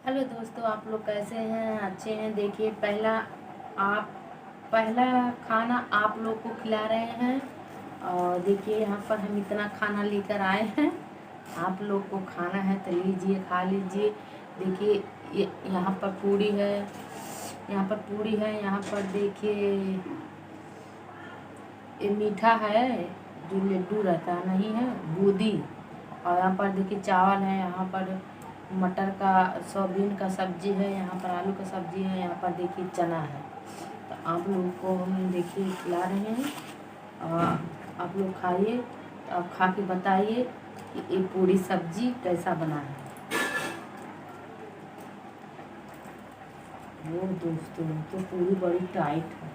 Hello दोस्तों, आप लोग कैसे हैं? अच्छे हैं। देखिए, पहला खाना आप लोग को खिला रहे हैं। और देखिए, यहाँ पर हम इतना खाना लेकर आए हैं। आप लोग को खाना है तो लीजिए, खा लीजिए। देखिए, यहाँ पर पूड़ी है, यहाँ पर पूड़ी है, यहाँ पर देखिए ये मीठा है जो लड्डू रहता नहीं है, बूंदी। और यहाँ पर देखिए चावल है, यहाँ पर मटर का सोयाबीन का सब्जी है, यहाँ पर आलू का सब्जी है, यहाँ पर देखिए चना है। तो आप लोगों को हम देखिए खिला रहे हैं और आप लोग खाइए। तो आप खा के बताइए कि ये पूरी सब्जी कैसा बना है। वो दोस्तों तो पूरी बड़ी टाइट है।